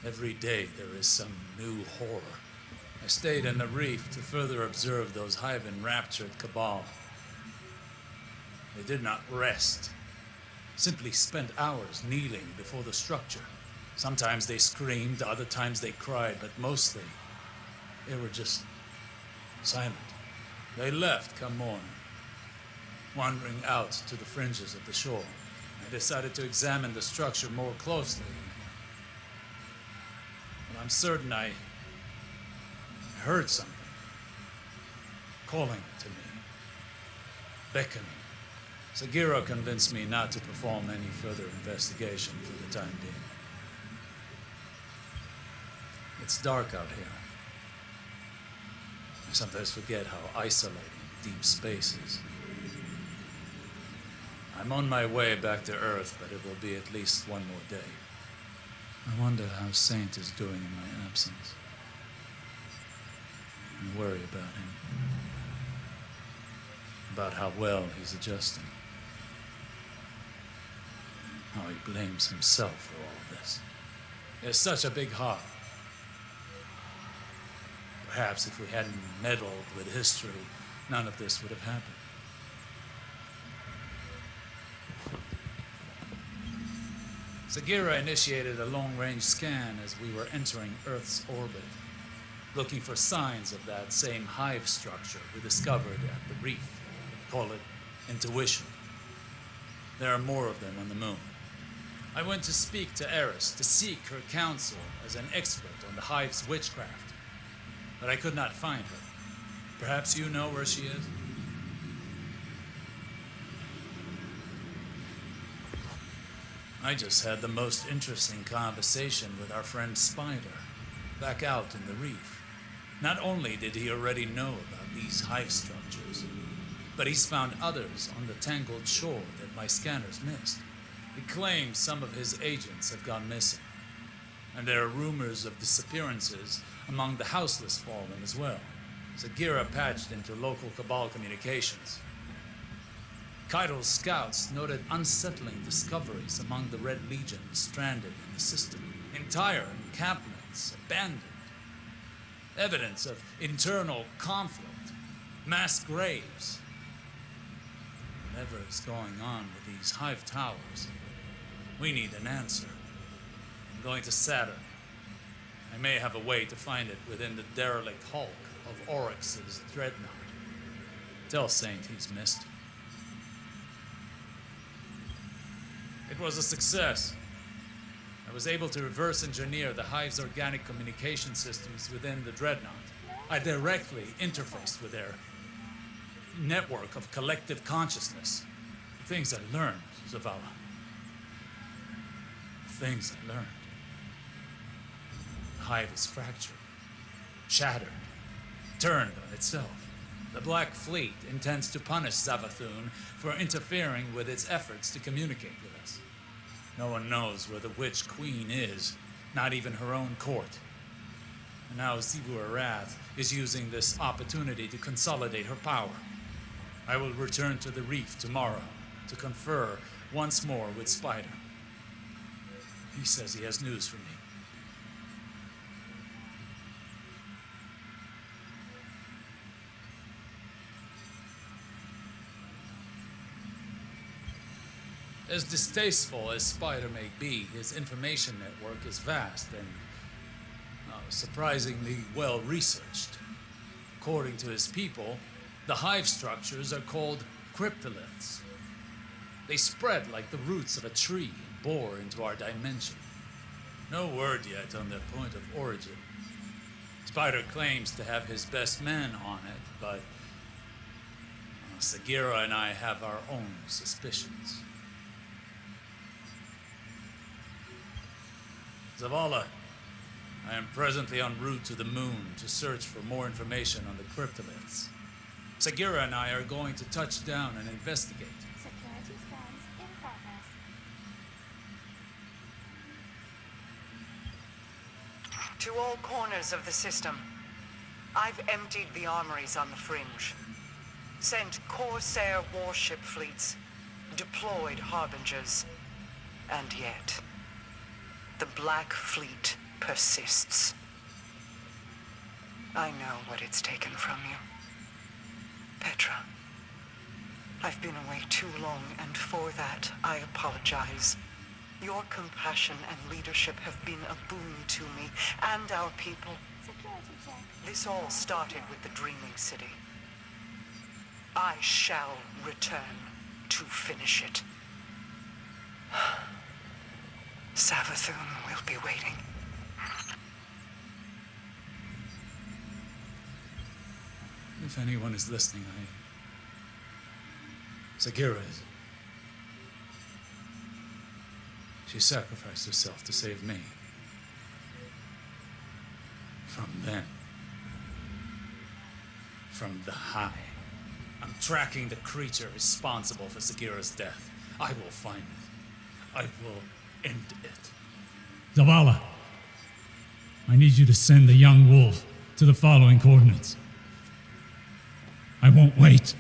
Every day there is some new horror. I stayed in the reef to further observe those hive-enraptured cabal. They did not rest, simply spent hours kneeling before the structure. Sometimes they screamed, other times they cried, but mostly they were just silent. They left come morning, wandering out to the fringes of the shore. I decided to examine the structure more closely. But I'm certain I heard something calling to me, beckoning. Sagira convinced me not to perform any further investigation for the time being. It's dark out here. I sometimes forget how isolating deep space is. I'm on my way back to Earth, but it will be at least one more day. I wonder how Saint is doing in my absence. I worry about him. About how well he's adjusting. How he blames himself for all this. He has such a big heart. Perhaps if we hadn't meddled with history, none of this would have happened. Sagira initiated a long-range scan as we were entering Earth's orbit, looking for signs of that same hive structure we discovered at the reef. Call it intuition. There are more of them on the moon. I went to speak to Eris to seek her counsel as an expert on the hive's witchcraft, but I could not find her. Perhaps you know where she is? I just had the most interesting conversation with our friend Spider, back out in the reef. Not only did he already know about these hive structures, but he's found others on the tangled shore that my scanners missed. He claims some of his agents have gone missing, and there are rumors of disappearances among the houseless fallen as well. Sagira patched into local Cabal communications. Kaido's scouts noted unsettling discoveries among the Red Legion stranded in the system. Entire encampments abandoned. Evidence of internal conflict. Mass graves. Whatever is going on with these hive towers, we need an answer. I'm going to Saturn. I may have a way to find it within the derelict hulk of Oryx's dreadnought. Tell Saint he's missed. It was a success. I was able to reverse engineer the hive's organic communication systems within the dreadnought. I directly interfaced with their network of collective consciousness. The things I learned, Zavala. The things I learned. The hive is fractured, shattered, turned on itself. The Black Fleet intends to punish Savathun for interfering with its efforts to communicate with us. No one knows where the Witch Queen is, not even her own court. And now Sivu Arath is using this opportunity to consolidate her power. I will return to the reef tomorrow to confer once more with Spider. He says he has news for me. As distasteful as Spider may be, his information network is vast and surprisingly well researched. According to his people, the hive structures are called cryptoliths. They spread like the roots of a tree and bore into our dimension. No word yet on their point of origin. Spider claims to have his best men on it, but Sagira and I have our own suspicions. Zavala, I am presently en route to the moon to search for more information on the cryptoliths. Sagira and I are going to touch down and investigate. Security scans in progress. To all corners of the system. I've emptied the armories on the fringe. Sent Corsair warship fleets. Deployed harbingers. And yet, the Black Fleet persists. I know what it's taken from you. Petra, I've been away too long, and for that, I apologize. Your compassion and leadership have been a boon to me and our people. Security check. This all started with the Dreaming City. I shall return to finish it. Savathun will be waiting. If anyone is listening, Sagira is. She sacrificed herself to save me. From them. From the High. I'm tracking the creature responsible for Sagira's death. I will find it. I will end it. Zavala, I need you to send the young wolf to the following coordinates. I won't wait.